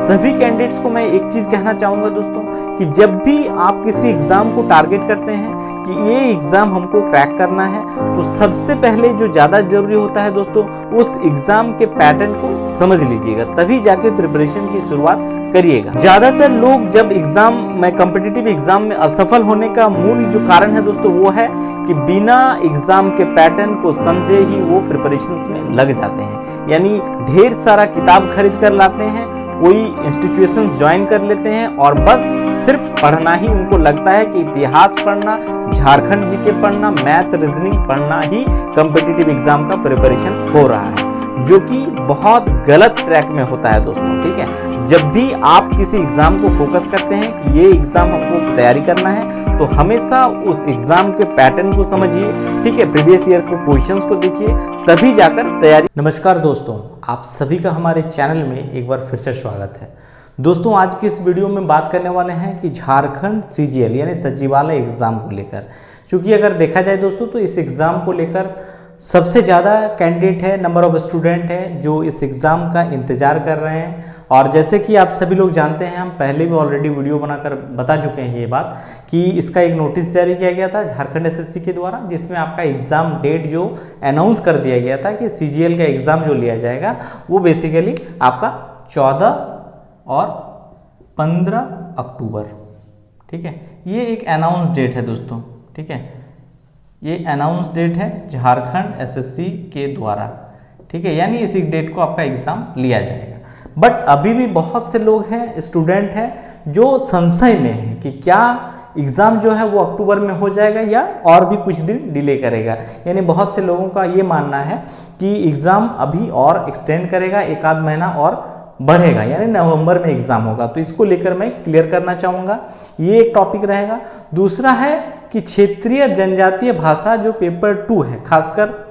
सभी कैंडिडेट्स को मैं एक चीज कहना चाहूंगा दोस्तों कि जब भी आप किसी एग्जाम को टारगेट करते हैं कि ये एग्जाम हमको क्रैक करना है, तो सबसे पहले जो ज़्यादा जरूरी होता है दोस्तों, उस एग्जाम के पैटर्न को समझ लीजिएगा, तभी जाके प्रिपरेशन की शुरुआत करिएगा। ज़्यादातर लोग जब एग्जाम में कॉम्पिटिटिव एग्जाम में असफल होने का मूल जो कारण है दोस्तों वो है कि बिना एग्जाम के पैटर्न को समझे ही वो प्रिपरेशंस में लग जाते हैं। यानी ढेर सारा किताब खरीद कर लाते हैं, कोई इंस्टीट्यूशंस ज्वाइन कर लेते हैं और बस सिर्फ पढ़ना ही उनको लगता है कि इतिहास पढ़ना, झारखंड जीके पढ़ना, मैथ रीजनिंग पढ़ना ही कॉम्पिटिटिव एग्जाम का प्रिपरेशन हो रहा है, जो कि बहुत गलत ट्रैक में होता है दोस्तों। ठीक है, जब भी आप किसी एग्जाम को फोकस करते हैं कि ये एग्जाम हमको तैयारी करना है, तो हमेशा उस एग्जाम के पैटर्न को समझिए। ठीक है, प्रीवियस ईयर को क्वेश्चंस को देखिए, तभी जाकर तैयारी। नमस्कार दोस्तों, आप सभी का हमारे चैनल में एक बार फिर से स्वागत है। दोस्तों, आज की इस वीडियो में बात करने वाले हैं कि झारखंड सीजीएल यानी सचिवालय एग्जाम को लेकर, क्योंकि अगर देखा जाए दोस्तों तो इस एग्जाम को लेकर सबसे ज़्यादा कैंडिडेट है, नंबर ऑफ स्टूडेंट है जो इस एग्ज़ाम का इंतज़ार कर रहे हैं। और जैसे कि आप सभी लोग जानते हैं, हम पहले भी ऑलरेडी वीडियो बनाकर बता चुके हैं ये बात कि इसका एक नोटिस जारी किया गया था झारखंड एसएससी के द्वारा, जिसमें आपका एग्ज़ाम डेट जो अनाउंस कर दिया गया था कि सीजीएल का एग्ज़ाम जो लिया जाएगा वो बेसिकली आपका 14 और 15 अक्टूबर। ठीक है, ये एक अनाउंस डेट है दोस्तों। ठीक है, ये अनाउंस डेट है झारखंड एसएससी के द्वारा। ठीक है, यानी इसी डेट को आपका एग्ज़ाम लिया जाएगा। बट अभी भी बहुत से लोग हैं, स्टूडेंट हैं जो संशय में हैं कि क्या एग्ज़ाम जो है वो अक्टूबर में हो जाएगा या और भी कुछ दिन डिले करेगा। यानी बहुत से लोगों का ये मानना है कि एग्ज़ाम अभी और एक्सटेंड करेगा, एक आध महीना और बढ़ेगा, यानी नवंबर में एग्जाम होगा। तो इसको लेकर मैं क्लियर करना चाहूँगा, ये एक टॉपिक रहेगा। दूसरा है कि क्षेत्रीय जनजातीय भाषा जो पेपर 2 है, खासकर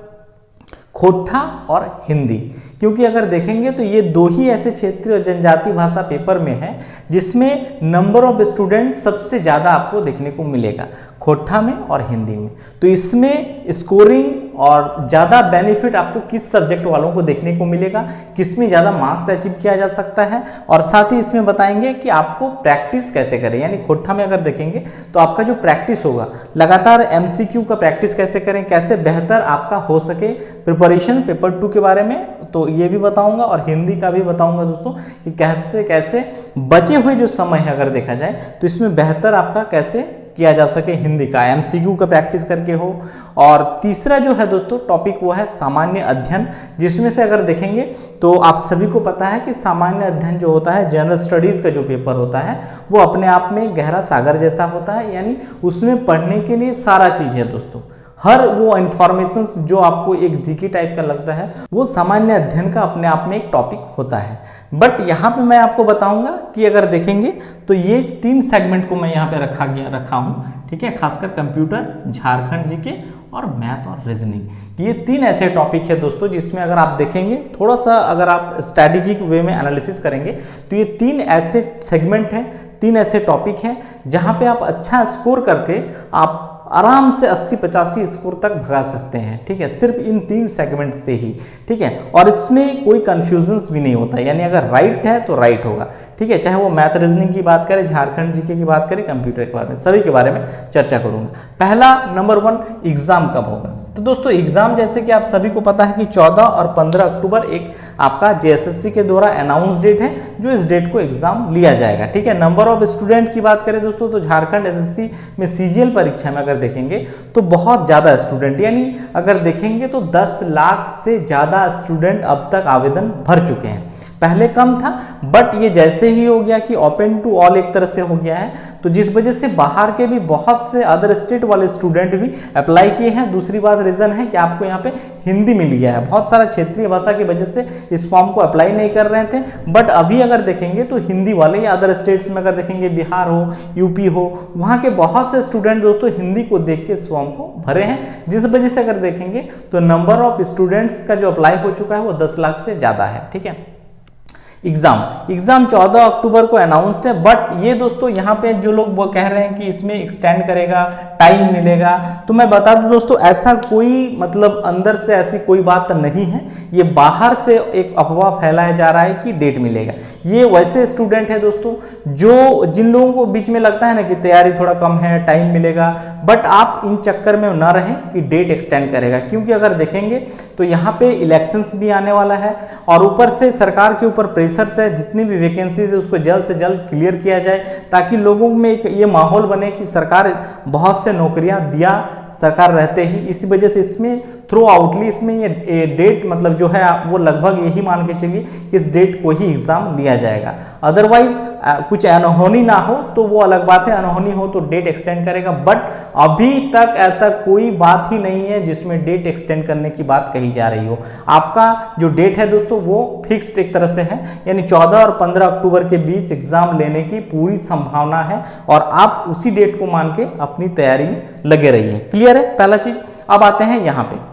खोट्ठा और हिंदी, क्योंकि अगर देखेंगे तो ये दो ही ऐसे क्षेत्रीय और जनजातीय भाषा पेपर में है जिसमें नंबर ऑफ स्टूडेंट सबसे ज़्यादा आपको देखने को मिलेगा, खोट्ठा में और हिंदी में। तो इसमें स्कोरिंग और ज़्यादा बेनिफिट आपको किस सब्जेक्ट वालों को देखने को मिलेगा, किस में ज़्यादा मार्क्स अचीव किया जा सकता है, और साथ ही इसमें बताएंगे कि आपको प्रैक्टिस कैसे करें। यानी खोट्ठा में अगर देखेंगे तो आपका जो प्रैक्टिस होगा, लगातार एमसीक्यू का प्रैक्टिस कैसे करें, कैसे बेहतर आपका हो सके प्रिपरेशन पेपर 2 के बारे में, तो ये भी बताऊंगा। और हिंदी का भी बताऊंगा दोस्तों कि कैसे बचे हुए जो समय है अगर देखा जाए तो इसमें बेहतर आपका कैसे किया जा सके, हिंदी का एमसीक्यू का प्रैक्टिस करके हो। और तीसरा जो है दोस्तों टॉपिक वो है सामान्य अध्ययन, जिसमें से अगर देखेंगे तो आप सभी को पता है कि सामान्य अध्ययन जो होता है, जनरल स्टडीज का जो पेपर होता है, वो अपने आप में गहरा सागर जैसा होता है। यानी उसमें पढ़ने के लिए सारा चीज़ है दोस्तों, हर वो इन्फॉर्मेशंस जो आपको एक जीके टाइप का लगता है वो सामान्य अध्ययन का अपने आप में एक टॉपिक होता है। बट यहाँ पे मैं आपको बताऊंगा कि अगर देखेंगे तो ये 3 सेगमेंट को मैं यहाँ पे रखा हूँ। ठीक है, खासकर कंप्यूटर, झारखंड जीके और मैथ और रीजनिंग, ये 3 ऐसे टॉपिक है दोस्तों जिसमें अगर आप देखेंगे थोड़ा सा अगर आप स्ट्रैटेजिक वे में एनालिसिस करेंगे तो ये 3 ऐसे सेगमेंट हैं, 3 ऐसे टॉपिक हैं जहाँ पे आप अच्छा स्कोर करके आप आराम से 80-85 स्कोर तक भगा सकते हैं। ठीक है, सिर्फ इन 3 सेगमेंट से ही। ठीक है, और इसमें कोई कंफ्यूजन्स भी नहीं होता, यानी अगर राइट है तो राइट होगा। ठीक है, चाहे वो मैथ रीजनिंग की बात करें, झारखंड जीके की बात करें, कंप्यूटर के बारे में, सभी के बारे में चर्चा करूंगा। पहला नंबर 1, एग्जाम कब होगा। तो दोस्तों एग्जाम जैसे कि आप सभी को पता है कि 14 और 15 अक्टूबर एक आपका जेएसएससी के द्वारा अनाउंस डेट है जो इस डेट को एग्जाम लिया जाएगा। ठीक है, नंबर ऑफ स्टूडेंट की बात करें दोस्तों तो झारखंड एसएससी में सीजीएल परीक्षा में अगर देखेंगे तो बहुत ज़्यादा स्टूडेंट, यानी अगर देखेंगे तो 10 लाख से ज़्यादा स्टूडेंट अब तक आवेदन भर चुके हैं। पहले कम था, बट ये जैसे ही हो गया कि ओपन टू ऑल एक तरह से हो गया है, तो जिस वजह से बाहर के भी बहुत से अदर स्टेट वाले स्टूडेंट भी अप्लाई किए हैं। दूसरी बात रीजन है कि आपको यहाँ पे हिंदी मिल गया है, बहुत सारा क्षेत्रीय भाषा की वजह से इस फॉर्म को अप्लाई नहीं कर रहे थे, बट अभी अगर देखेंगे तो हिंदी वाले या अदर स्टेट्स में अगर देखेंगे, बिहार हो, यूपी हो, वहाँ के बहुत से स्टूडेंट दोस्तों हिंदी को देख के इस फॉर्म को भरे हैं, जिस वजह से अगर देखेंगे तो नंबर ऑफ स्टूडेंट्स का जो अप्लाई हो चुका है वो 10 लाख से ज़्यादा है। ठीक है, एग्जाम 14 अक्टूबर को अनाउंस्ड है, बट ये दोस्तों यहाँ पे जो लोग वो कह रहे हैं कि इसमें एक्सटेंड करेगा, टाइम मिलेगा, तो मैं बता दूं दोस्तों ऐसा कोई मतलब अंदर से ऐसी कोई बात नहीं है। ये बाहर से एक अफवाह फैलाया जा रहा है कि डेट मिलेगा। ये वैसे स्टूडेंट है दोस्तों जो जिन लोगों को बीच में लगता है ना कि तैयारी थोड़ा कम है, टाइम मिलेगा, बट आप इन चक्कर में ना रहें कि डेट एक्सटेंड करेगा, क्योंकि अगर देखेंगे तो यहाँ पे इलेक्शंस भी आने वाला है और ऊपर से सरकार के ऊपर प्रेशर्स है, जितनी भी वैकेंसीज है उसको जल्द से जल्द क्लियर किया जाए ताकि लोगों में एक ये माहौल बने कि सरकार बहुत से नौकरियां दिया सरकार रहते ही। इसी वजह से इसमें थ्रू आउटली इसमें ये डेट मतलब जो है वो लगभग यही मान के चलिए कि इस डेट को ही एग्जाम लिया जाएगा। अदरवाइज कुछ अनहोनी ना हो तो वो अलग बात है, अनहोनी हो तो डेट एक्सटेंड करेगा, बट अभी तक ऐसा कोई बात ही नहीं है जिसमें डेट एक्सटेंड करने की बात कही जा रही हो। आपका जो डेट है दोस्तों वो फिक्स्ड एक तरह से है, यानी 14 और 15 अक्टूबर के बीच एग्जाम लेने की पूरी संभावना है और आप उसी डेट को मान के अपनी तैयारी में लगे रहिए। क्लियर है पहला चीज। अब आते हैं यहाँ पे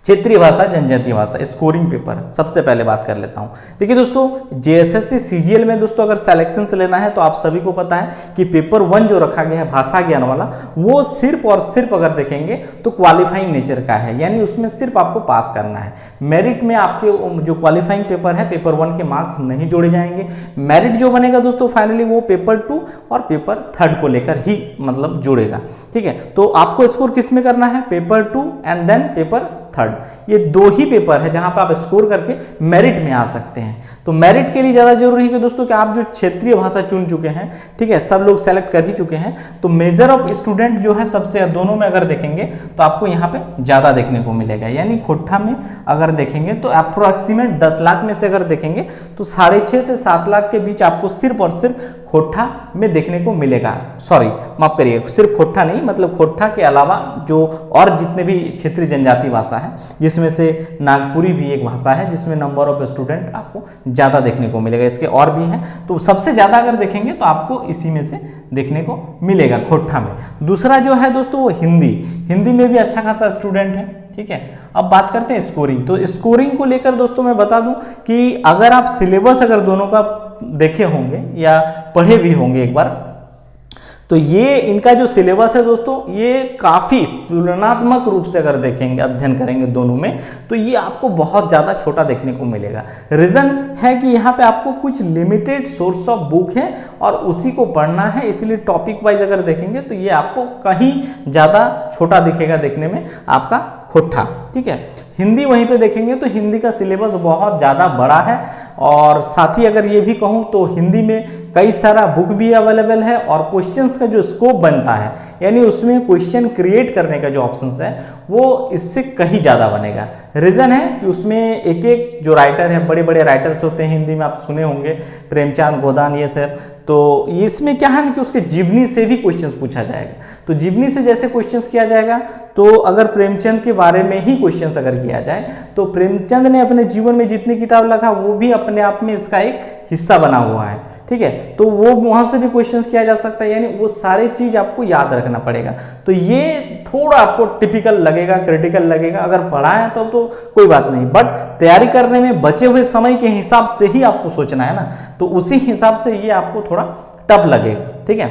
क्षेत्रीय भाषा जनजातीय भाषा स्कोरिंग पेपर। सबसे पहले बात कर लेता हूं। देखिए दोस्तों जेएसएससी सीजीएल में दोस्तों अगर सिलेक्शन से लेना है तो आप सभी को पता है कि पेपर 1 जो रखा गया है भाषा ज्ञान वाला, वो सिर्फ और सिर्फ अगर देखेंगे तो क्वालिफाइंग नेचर का है, यानी उसमें सिर्फ आपको पास करना है। मेरिट में आपके जो क्वालिफाइंग पेपर है पेपर 1 के मार्क्स नहीं जोड़े जाएंगे। मेरिट जो बनेगा दोस्तों फाइनली वो पेपर 2 और पेपर 3 को लेकर ही मतलब जुड़ेगा। ठीक है, तो आपको स्कोर किस में करना है, पेपर 2 एंड देन पेपर 3। ये 2 ही पेपर है जहां पर आप स्कोर करके मेरिट में आ सकते हैं। तो मेरिट के लिए ज्यादा जरूरी है दोस्तों कि आप जो क्षेत्रीय भाषा चुन चुके हैं, ठीक है, सब लोग सेलेक्ट कर ही चुके हैं, तो मेजर ऑफ स्टूडेंट जो है सबसे दोनों में अगर देखेंगे तो आपको यहाँ पे ज्यादा देखने को मिलेगा। यानी खोट्ठा में अगर देखेंगे तो अप्रोक्सीमेट 10 लाख में से अगर देखेंगे तो 6.5 से 7 लाख के बीच आपको सिर्फ और सिर्फ खोट्ठा में देखने को मिलेगा। सॉरी माफ करिए, सिर्फ खोट्ठा नहीं, मतलब खोट्ठा के अलावा जो और जितने भी क्षेत्रीय जनजातीय भाषा है, जिसमें से नागपुरी भी एक भाषा है जिसमें नंबर ऑफ स्टूडेंट आपको ज्यादा देखने को मिलेगा। इसके और भी हैं, तो सबसे ज्यादा अगर देखेंगे तो आपको इसी में से देखने को मिलेगा खोट्ठा में। दूसरा जो है दोस्तों वो हिंदी में भी अच्छा खासा स्टूडेंट है। ठीक है, अब बात करते हैं स्कोरिंग। तो स्कोरिंग को लेकर दोस्तों मैं बता दूं कि अगर आप सिलेबस अगर दोनों का देखे होंगे या पढ़े भी होंगे एक बार, तो ये इनका जो सिलेबस है दोस्तों ये काफी तुलनात्मक रूप से अगर देखेंगे, अध्ययन करेंगे दोनों में, तो ये आपको बहुत ज्यादा छोटा देखने को मिलेगा। रीजन है कि यहाँ पे आपको कुछ लिमिटेड सोर्स ऑफ बुक है और उसी को पढ़ना है, इसलिए टॉपिक वाइज अगर देखेंगे तो ये आपको कहीं ज्यादा छोटा दिखेगा देखने में आपका खोट्ठा। ठीक है, हिंदी वहीं पे देखेंगे तो हिंदी का सिलेबस बहुत ज़्यादा बड़ा है और साथ ही अगर ये भी कहूँ तो हिंदी में कई सारा बुक भी अवेलेबल है और क्वेश्चंस का जो स्कोप बनता है, यानी उसमें क्वेश्चन क्रिएट करने का जो ऑप्शंस है वो इससे कहीं ज़्यादा बनेगा। रीज़न है कि उसमें एक एक जो राइटर है, बड़े बड़े राइटर्स होते हैं हिंदी में, आप सुने होंगे प्रेमचंद, गोदान, ये सब, तो इसमें क्या है ना कि उसके जीवनी से भी क्वेश्चंस पूछा जाएगा। तो जीवनी से जैसे क्वेश्चंस किया जाएगा, तो अगर प्रेमचंद के बारे में ही क्वेश्चंस अगर किया जाए तो प्रेमचंद ने अपने जीवन में जितनी किताब लिखा वो भी अपने आप में इसका एक हिस्सा बना हुआ है। ठीक है, तो वो वहां से भी क्वेश्चंस किया जा सकता है, यानी वो सारी चीज आपको याद रखना पड़ेगा। तो ये थोड़ा आपको टिपिकल लगेगा, क्रिटिकल लगेगा, अगर पढ़ा है तो कोई बात नहीं, बट तैयारी करने में बचे हुए समय के हिसाब से ही आपको सोचना है ना, तो उसी हिसाब से ये आपको थोड़ा टफ लगेगा। ठीक है,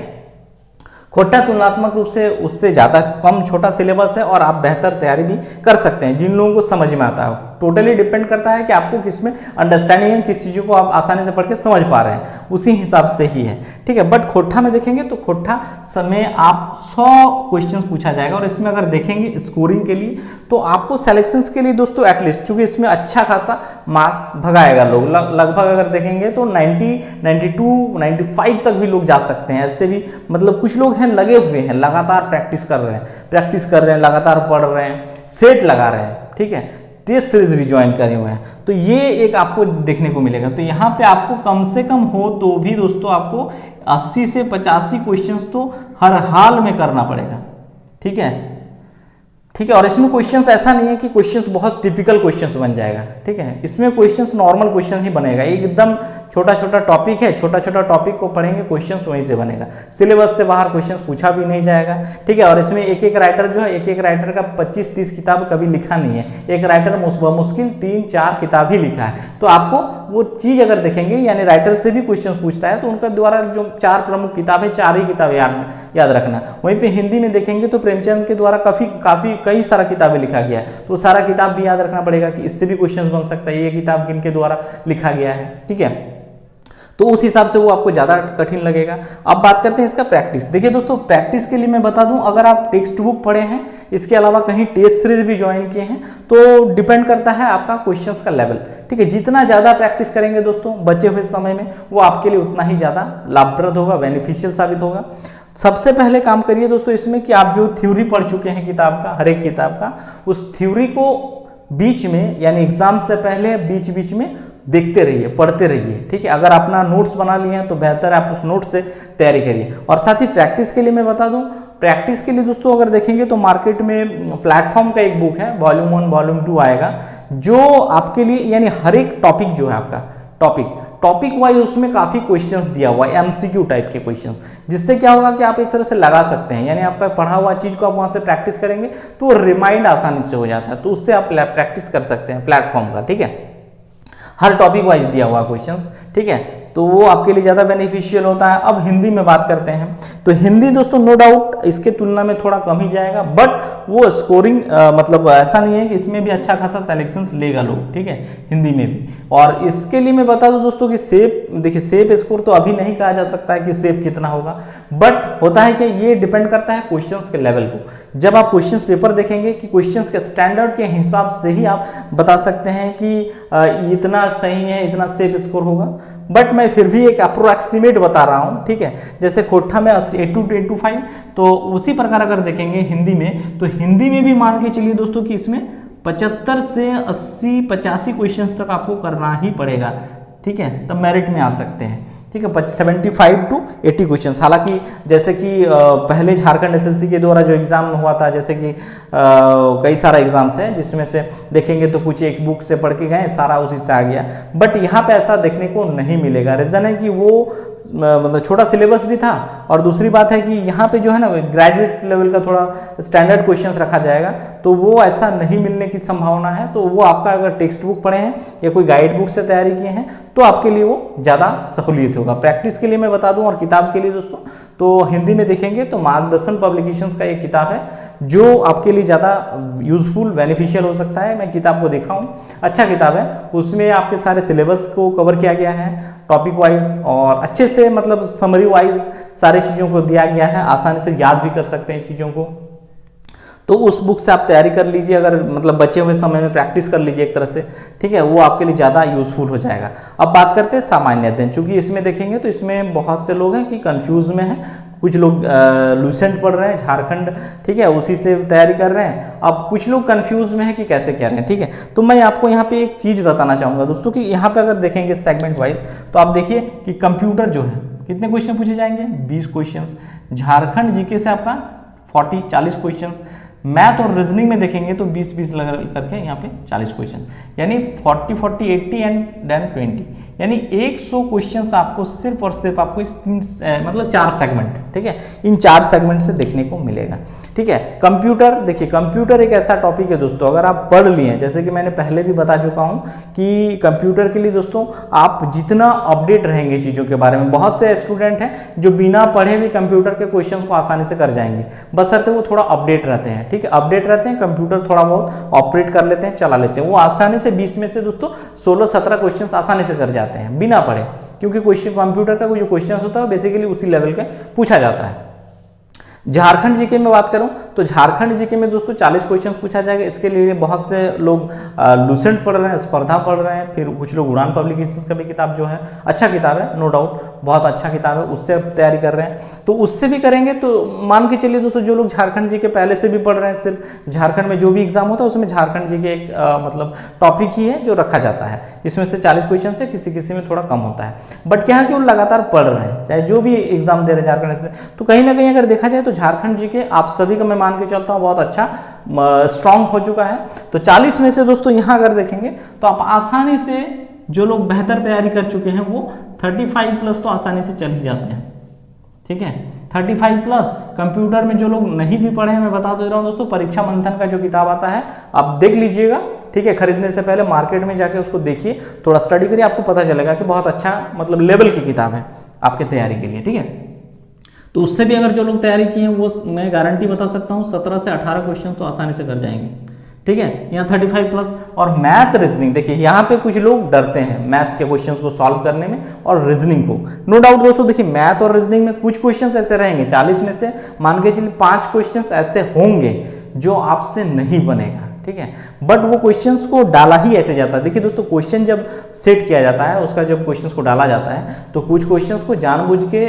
खोट्टा तुलनात्मक रूप से उससे ज़्यादा कम छोटा सिलेबस है और आप बेहतर तैयारी भी कर सकते हैं जिन लोगों को समझ में आता है। टोटली डिपेंड करता है कि आपको किस में अंडरस्टैंडिंग है, किस चीज़ों को आप आसानी से पढ़ के समझ पा रहे हैं, उसी हिसाब से ही है। ठीक है, बट खोट्ठा में देखेंगे तो खोट्ठा समय आप 100 क्वेश्चंस पूछा जाएगा और इसमें अगर देखेंगे स्कोरिंग के लिए तो आपको सिलेक्शंस के लिए दोस्तों एटलीस्ट, चूंकि इसमें अच्छा खासा मार्क्स भगाएगा लोग, लगभग अगर देखेंगे तो 90, 92, 95 तक भी लोग जा सकते हैं। ऐसे भी मतलब कुछ लोग हैं लगे हुए हैं, लगातार प्रैक्टिस कर रहे हैं, लगातार पढ़ रहे हैं, सेट लगा रहे हैं। ठीक है, टेस्ट सीरीज भी ज्वाइन करे हुए हैं, तो ये एक आपको देखने को मिलेगा। तो यहाँ पे आपको कम से कम हो तो भी दोस्तों आपको 80 से 85 क्वेश्चंस तो हर हाल में करना पड़ेगा। ठीक है, और इसमें क्वेश्चंस ऐसा नहीं है कि क्वेश्चंस बहुत टिपिकल क्वेश्चंस बन जाएगा। ठीक है, इसमें क्वेश्चंस नॉर्मल क्वेश्चन ही बनेगा, एकदम छोटा छोटा टॉपिक है, छोटा छोटा टॉपिक को पढ़ेंगे, क्वेश्चंस वहीं से बनेगा, सिलेबस से बाहर क्वेश्चंस पूछा भी नहीं जाएगा। ठीक है, और इसमें एक एक राइटर जो है, एक एक राइटर का 25-30 किताब कभी लिखा नहीं है, एक राइटर मुश्किल 3-4 किताब ही लिखा है। तो आपको वो चीज़ अगर देखेंगे, यानी राइटर से भी क्वेश्चन पूछता है तो उनका द्वारा जो 4 प्रमुख किताब है, 4 ही किताब याद रखना। वहीं पे हिंदी में देखेंगे तो प्रेमचंद के द्वारा काफ़ी कई सारा किताबें लिखा गया है, तो सारा किताब भी याद रखना पड़ेगा कि इससे भी क्वेश्चन बन सकता है, ये किताब किनके द्वारा लिखा गया है, ठीक है। तो उस हिसाब से वो आपको ज़्यादा कठिन लगेगा। अब बात करते हैं इसका प्रैक्टिस। देखिए दोस्तों, प्रैक्टिस के लिए मैं बता दूं, अगर आप टेक्स्ट बुक पढ़े हैं, इसके अलावा कहीं टेस्ट सीरीज भी ज्वाइन किए हैं, तो डिपेंड करता है आपका क्वेश्चंस का लेवल, ठीक है। जितना ज़्यादा प्रैक्टिस करेंगे दोस्तों बचे हुए समय में, वो आपके लिए उतना ही ज़्यादा लाभप्रद होगा, बेनिफिशियल साबित होगा। सबसे पहले काम करिए दोस्तों इसमें कि आप जो थ्योरी पढ़ चुके हैं किताब का, हर एक किताब का, उस थ्योरी को बीच में, यानी एग्जाम से पहले बीच बीच में देखते रहिए, पढ़ते रहिए, ठीक है। अगर अपना नोट्स बना लिए हैं तो बेहतर है आप उस नोट्स से तैयारी करिए। और साथ ही प्रैक्टिस के लिए मैं बता दूं, प्रैक्टिस के लिए दोस्तों अगर देखेंगे तो मार्केट में प्लेटफॉर्म का एक बुक है, वॉल्यूम 1 वॉल्यूम 2 आएगा, जो आपके लिए, यानी हर एक टॉपिक जो है आपका टॉपिक वाइज उसमें काफ़ी क्वेश्चंस दिया हुआ है, एमसीक्यू टाइप के क्वेश्चंस, जिससे क्या होगा कि आप एक तरह से लगा सकते हैं, यानी आपका पढ़ा हुआ चीज़ को आप वहाँ से प्रैक्टिस करेंगे तो रिमाइंड आसानी से हो जाता है, तो उससे आप प्रैक्टिस कर सकते हैं प्लेटफॉर्म का, ठीक है। हर टॉपिक वाइज दिया हुआ क्वेश्चंस, ठीक है, तो वो आपके लिए ज़्यादा बेनिफिशियल होता है। अब हिंदी में बात करते हैं, तो हिंदी दोस्तों नो डाउट इसके तुलना में थोड़ा कम ही जाएगा, बट वो स्कोरिंग मतलब ऐसा नहीं है कि इसमें भी अच्छा खासा सिलेक्शन लेगा लोग, ठीक है, हिंदी में भी। और इसके लिए मैं बता दूं दोस्तों कि सेफ, देखिए सेफ स्कोर तो अभी नहीं कहा जा सकता है कि सेफ कितना होगा, बट होता है कि ये डिपेंड करता है क्वेश्चंस के लेवल को। जब आप क्वेश्चंस पेपर देखेंगे कि क्वेश्चंस के स्टैंडर्ड के हिसाब से ही आप बता सकते हैं कि इतना सही है, इतना सेफ स्कोर होगा, बट मैं फिर भी एक अप्रोक्सीमेट बता रहा हूं, ठीक है। जैसे खोट्ठा में 82 to 85, तो उसी प्रकार अगर देखेंगे हिंदी में, तो हिंदी में भी मान के चलिए दोस्तों कि इसमें 75 से 80 85 क्वेश्चंस तक आपको करना ही पड़ेगा, ठीक है, तब मेरिट में आ सकते हैं, ठीक है। 75 to 80 क्वेश्चन। हालांकि जैसे कि पहले झारखंड एसएससी के द्वारा जो एग्जाम हुआ था, जैसे कि कई सारा एग्जाम्स हैं जिसमें से देखेंगे तो कुछ एक बुक से पढ़ के गए, सारा उसी से आ गया, बट यहाँ पे ऐसा देखने को नहीं मिलेगा। रीजन है कि वो मतलब छोटा सिलेबस भी था, और दूसरी बात है कि यहाँ पे जो है ना ग्रेजुएट लेवल का थोड़ा स्टैंडर्ड क्वेश्चंस रखा जाएगा, तो वो ऐसा नहीं मिलने की संभावना है। तो वो आपका अगर टेक्स्ट बुक पढ़े हैं या कोई गाइड बुक से तैयारी किए हैं तो आपके लिए वो ज़्यादा सहूलियत होगा। प्रैक्टिस के लिए मैं बता दूं, और किताब के लिए दोस्तों तो हिंदी में देखेंगे तो मार्गदर्शन पब्लिकेशंस का एक किताब है जो आपके लिए ज़्यादा यूजफुल बेनिफिशियल हो सकता है। मैं किताब को देखा हूँ, अच्छा किताब है, उसमें आपके सारे सिलेबस को कवर किया गया है टॉपिक वाइज, और अच्छे से मतलब समरी वाइज सारी चीज़ों को दिया गया है, आसानी से याद भी कर सकते हैं चीज़ों को। तो उस बुक से आप तैयारी कर लीजिए, अगर मतलब बचे हुए समय में प्रैक्टिस कर लीजिए एक तरह से, ठीक है, वो आपके लिए ज़्यादा यूजफुल हो जाएगा। अब बात करते हैं सामान्य अध्ययन, चूंकि इसमें देखेंगे तो इसमें बहुत से लोग हैं कि कंफ्यूज में हैं, कुछ लोग लूसेंट पढ़ रहे हैं झारखंड, ठीक है, उसी से तैयारी कर रहे हैं। अब कुछ लोग कंफ्यूज में हैं कि कैसे कह रहे हैं, ठीक है। तो मैं आपको यहाँ पे एक चीज़ बताना चाहूँगा दोस्तों कि यहाँ पे अगर देखेंगे सेगमेंट वाइज, तो आप देखिए कि कंप्यूटर जो है कितने क्वेश्चन पूछे जाएंगे, 20 क्वेश्चन। झारखंड जीके से आपका 40 क्वेश्चन। मैथ और रीजनिंग में देखेंगे तो 20 लगा करके यहाँ पे 40 क्वेश्चन, यानी 40 80 एंड देन 20, यानी 100 क्वेश्चंस आपको सिर्फ और सिर्फ आपको इस मतलब 4 सेगमेंट, ठीक है, इन 4 सेगमेंट से देखने को मिलेगा, ठीक है। कंप्यूटर, देखिए कंप्यूटर एक ऐसा टॉपिक है दोस्तों, अगर आप पढ़ लिए, जैसे कि मैंने पहले भी बता चुका हूं कि कंप्यूटर के लिए दोस्तों आप जितना अपडेट रहेंगे चीज़ों के बारे में, बहुत से स्टूडेंट हैं जो बिना पढ़े भी कंप्यूटर के क्वेश्चंस को आसानी से कर जाएंगे, बशर्ते वो थोड़ा अपडेट रहते हैं, ठीक है, अपडेट रहते हैं, कंप्यूटर थोड़ा बहुत ऑपरेट कर लेते हैं, चला लेते हैं, वो आसानी से 20 में से दोस्तों 16-17 क्वेश्चन आसानी से कर जाते हैं बिना पढ़े, क्योंकि क्वेश्चन कंप्यूटर का जो क्वेश्चन होता है बेसिकली उसी लेवल का पूछा जाता है। झारखंड जीके में बात करूं तो झारखंड जीके में दोस्तों 40 क्वेश्चंस पूछा जाएगा। इसके लिए बहुत से लोग लूसेंट पढ़ रहे हैं, स्पर्धा पढ़ रहे हैं, फिर कुछ लोग उड़ान पब्लिकेशंस का भी किताब जो है अच्छा किताब है, नो डाउट बहुत अच्छा किताब है, उससे तैयारी कर रहे हैं, तो उससे भी करेंगे। तो मान के चलिए दोस्तों जो लोग झारखंड जीके पहले से भी पढ़ रहे हैं, सिर्फ झारखंड में जो भी एग्जाम होता है उसमें झारखंड जीके एक मतलब टॉपिक ही है जो रखा जाता है, जिसमें से 40 क्वेश्चन से किसी में थोड़ा कम होता है, बट क्या है कि वो लगातार पढ़ रहे हैं, चाहे जो भी एग्जाम दे रहे हैं झारखंड से। तो कहीं ना कहीं अगर देखा जाए तो झारखंड जीके आप सभी का मैं मान के चलता हूं बहुत अच्छा स्ट्रांग हो चुका है। तो 40 में से दोस्तों यहां अगर देखेंगे तो आप आसानी से, जो लोग बेहतर तैयारी कर चुके हैं वो 35+ तो आसानी से चल ही जाते हैं, ठीक है, 35+। कंप्यूटर में जो लोग नहीं भी पढ़े हैं, मैं बता दे रहा हूं दोस्तों, परीक्षा मंथन का जो किताब आता है आप देख लीजिएगा, ठीक है, खरीदने से पहले मार्केट में जाके उसको देखिए, थोड़ा स्टडी करिए, आपको पता चलेगा कि बहुत अच्छा मतलब लेवल की किताब है आपके तैयारी के लिए, ठीक है। तो उससे भी अगर जो लोग तैयारी किए हैं वो मैं गारंटी बता सकता हूँ 17 से 18 क्वेश्चन तो आसानी से कर जाएंगे, ठीक है। यहाँ 35 प्लस। और मैथ रीजनिंग देखिए, यहाँ पे कुछ लोग डरते हैं मैथ के क्वेश्चंस को सॉल्व करने में और रीजनिंग को। नो डाउट दोस्तों, देखिए मैथ और रीजनिंग में कुछ क्वेश्चंस ऐसे रहेंगे, 40 में से मान के चलिए 5 क्वेश्चंस ऐसे होंगे जो आपसे नहीं बनेगा, ठीक है। बट वो क्वेश्चंस को डाला ही ऐसे जाता है। देखिए दोस्तों, क्वेश्चन जब सेट किया जाता है, उसका जब क्वेश्चंस को डाला जाता है तो कुछ क्वेश्चंस को जानबूझ के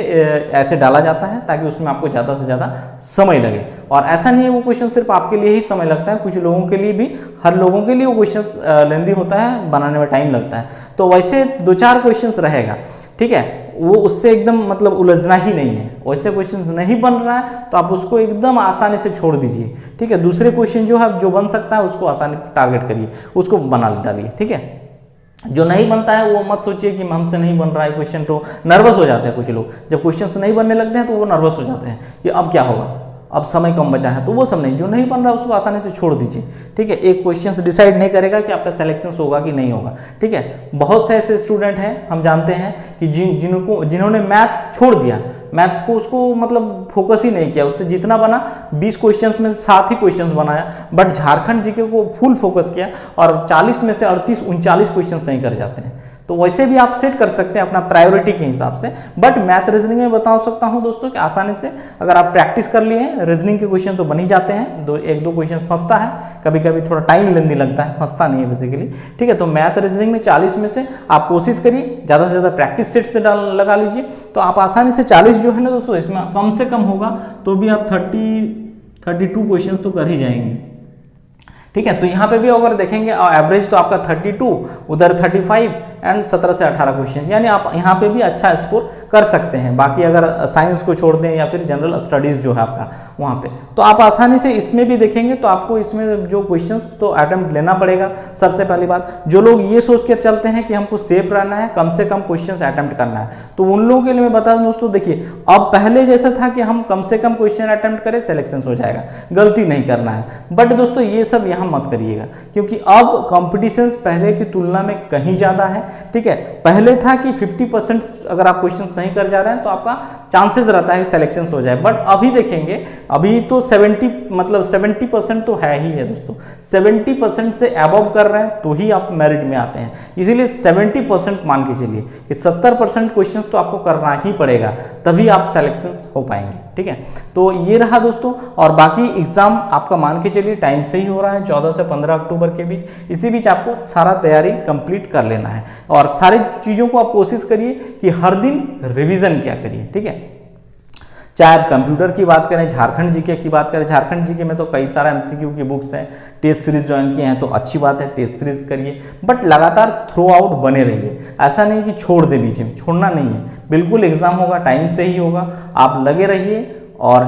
ऐसे डाला जाता है ताकि उसमें आपको ज़्यादा से ज़्यादा समय लगे। और ऐसा नहीं है वो क्वेश्चन सिर्फ आपके लिए ही समय लगता है, कुछ लोगों के लिए भी, हर लोगों के लिए वो क्वेश्चंस लेंदी होता है, बनाने में टाइम लगता है। तो वैसे 2-4 क्वेश्चंस रहेगा, ठीक है, वो उससे एकदम मतलब उलझना ही नहीं है। वैसे क्वेश्चन नहीं बन रहा है तो आप उसको एकदम आसानी से छोड़ दीजिए, ठीक है। दूसरे क्वेश्चन जो है, जो बन सकता है उसको आसानी टारगेट करिए, उसको बना डालिए, ठीक है। जो नहीं बनता है वो मत सोचिए कि हमसे नहीं बन रहा है क्वेश्चन, तो नर्वस हो जाते हैं कुछ लोग। जब क्वेश्चन नहीं बनने लगते हैं तो वो नर्वस हो जाते हैं कि अब क्या होगा, अब समय कम बचा है। तो वो सब नहीं, जो नहीं बन रहा उसको आसानी से छोड़ दीजिए, ठीक है। एक क्वेश्चन डिसाइड नहीं करेगा कि आपका सिलेक्शन होगा कि नहीं होगा, ठीक है। बहुत से ऐसे स्टूडेंट हैं, हम जानते हैं कि जिन्होंने मैथ छोड़ दिया, मैथ को उसको मतलब फोकस ही नहीं किया, उससे जितना बना 20 क्वेश्चंस में 7 ही क्वेश्चंस बनाया, बट झारखंड जीके को फुल फोकस किया और 40 में से 38-39 क्वेश्चन सही कर जाते हैं। तो वैसे भी आप सेट कर सकते हैं अपना प्रायोरिटी के हिसाब से। बट मैथ रीजनिंग में बता सकता हूं दोस्तों कि आसानी से अगर आप प्रैक्टिस कर लिए हैं, रीजनिंग के क्वेश्चन तो बन ही जाते हैं। 1-2 क्वेश्चन फंसता है, कभी कभी थोड़ा टाइम लेंदी लगता है, फंसता नहीं है बेसिकली, ठीक है। तो मैथ रीजनिंग में 40 में से आप कोशिश करिए ज़्यादा से ज़्यादा प्रैक्टिस सेट से लगा लीजिए, तो आप आसानी से 40 जो है ना दोस्तों, इसमें कम से कम होगा तो भी आप 32 क्वेश्चन तो कर ही जाएंगे, ठीक है। तो यहाँ पे भी अगर देखेंगे एवरेज तो आपका 32, उधर 35 एंड 17 से 18 क्वेश्चन, यानी आप यहाँ पे भी अच्छा स्कोर कर सकते हैं। बाकी अगर साइंस को छोड़ दें या फिर जनरल स्टडीज जो है आपका वहाँ पे, तो आप आसानी से इसमें भी देखेंगे तो आपको इसमें जो क्वेश्चंस तो अटेम्प्ट लेना पड़ेगा। सबसे पहली बात, जो लोग ये सोच कर चलते हैं कि हमको सेफ रहना है, कम से कम क्वेश्चन अटेम्प्ट करना है, तो उन लोगों के लिए मैं बता दूं दोस्तों, देखिए अब पहले जैसा था कि हम कम से कम क्वेश्चन अटेम्प्ट करें सिलेक्शन हो जाएगा, गलती नहीं करना है। बट दोस्तों ये सब यहाँ मत करिएगा, क्योंकि अब कॉम्पिटिशन पहले की तुलना में कहीं ज्यादा है, ठीक है। पहले था कि 50% अगर आप क्वेश्चन सही कर जा रहे हैं तो आपका चांसेस रहता है कि सिलेक्शन हो जाए, बट अभी देखेंगे अभी तो 70% तो है ही है दोस्तों। 70% से अबव कर रहे हैं तो ही आप मेरिट में आते हैं, इसीलिए 70% मान के चलिए कि 70% क्वेश्चन तो आपको करना ही पड़ेगा, तभी आप सिलेक्शन हो पाएंगे, ठीक है। तो ये रहा दोस्तों, और बाकी एग्जाम आपका मान के चलिए टाइम से ही हो रहा है, 14 से 15 अक्टूबर के बीच। इसी बीच आपको सारा तैयारी कंप्लीट कर लेना है, और सारी चीजों को आप कोशिश करिए कि हर दिन रिवीजन क्या करिए, ठीक है। चाहे आप कंप्यूटर की बात करें, झारखंड जीके की बात करें, झारखंड जीके में तो कई सारा एमसीक्यू की बुक्स हैं, टेस्ट सीरीज ज्वाइन किए हैं तो अच्छी बात है, टेस्ट सीरीज करिए, बट लगातार थ्रू आउट बने रहिए। ऐसा नहीं कि छोड़ दे, बीच में छोड़ना नहीं है, बिल्कुल एग्जाम होगा टाइम से ही होगा, आप लगे रहिए और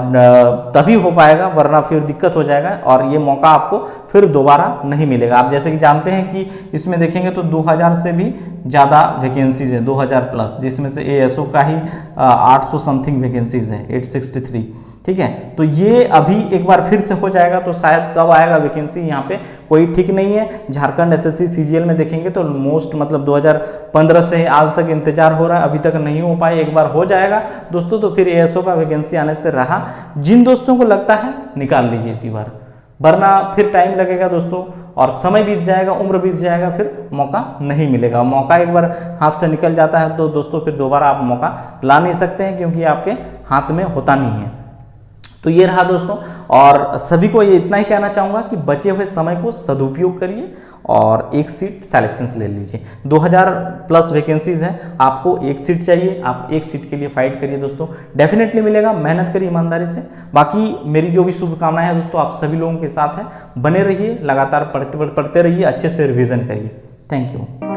तभी हो पाएगा, वरना फिर दिक्कत हो जाएगा और ये मौका आपको फिर दोबारा नहीं मिलेगा। आप जैसे कि जानते हैं कि इसमें देखेंगे तो 2000 से भी ज़्यादा वैकेंसीज है, 2000 प्लस, जिसमें से एएसओ का ही 800 समथिंग वैकेंसीज है, 863, ठीक है। तो ये अभी एक बार फिर से हो जाएगा, तो शायद कब आएगा वैकेंसी यहाँ पे कोई ठीक नहीं है। झारखंड एसएससी सीजीएल में देखेंगे तो मोस्ट मतलब 2015 से आज तक इंतजार हो रहा है, अभी तक नहीं हो पाए, एक बार हो जाएगा दोस्तों तो फिर एएसओ का वैकेंसी आने से रहा। जिन दोस्तों को लगता है निकाल लीजिए इसी बार, वरना फिर टाइम लगेगा दोस्तों और समय बीत जाएगा, उम्र बीत जाएगा, फिर मौका नहीं मिलेगा। मौका एक बार हाथ से निकल जाता है तो दोस्तों फिर दोबारा आप मौका ला नहीं सकते हैं, क्योंकि आपके हाथ में होता नहीं है। तो ये रहा दोस्तों, और सभी को ये इतना ही कहना चाहूँगा कि बचे हुए समय को सदुपयोग करिए और एक सीट सिलेक्शंस ले लीजिए। 2000 प्लस वैकेंसीज हैं, आपको एक सीट चाहिए, आप एक सीट के लिए फाइट करिए दोस्तों, डेफिनेटली मिलेगा, मेहनत करिए ईमानदारी से। बाकी मेरी जो भी शुभकामनाएं हैं दोस्तों आप सभी लोगों के साथ है, बने रहिए, लगातार पढ़ते रहिए, अच्छे से रिविजन करिए। Thank you.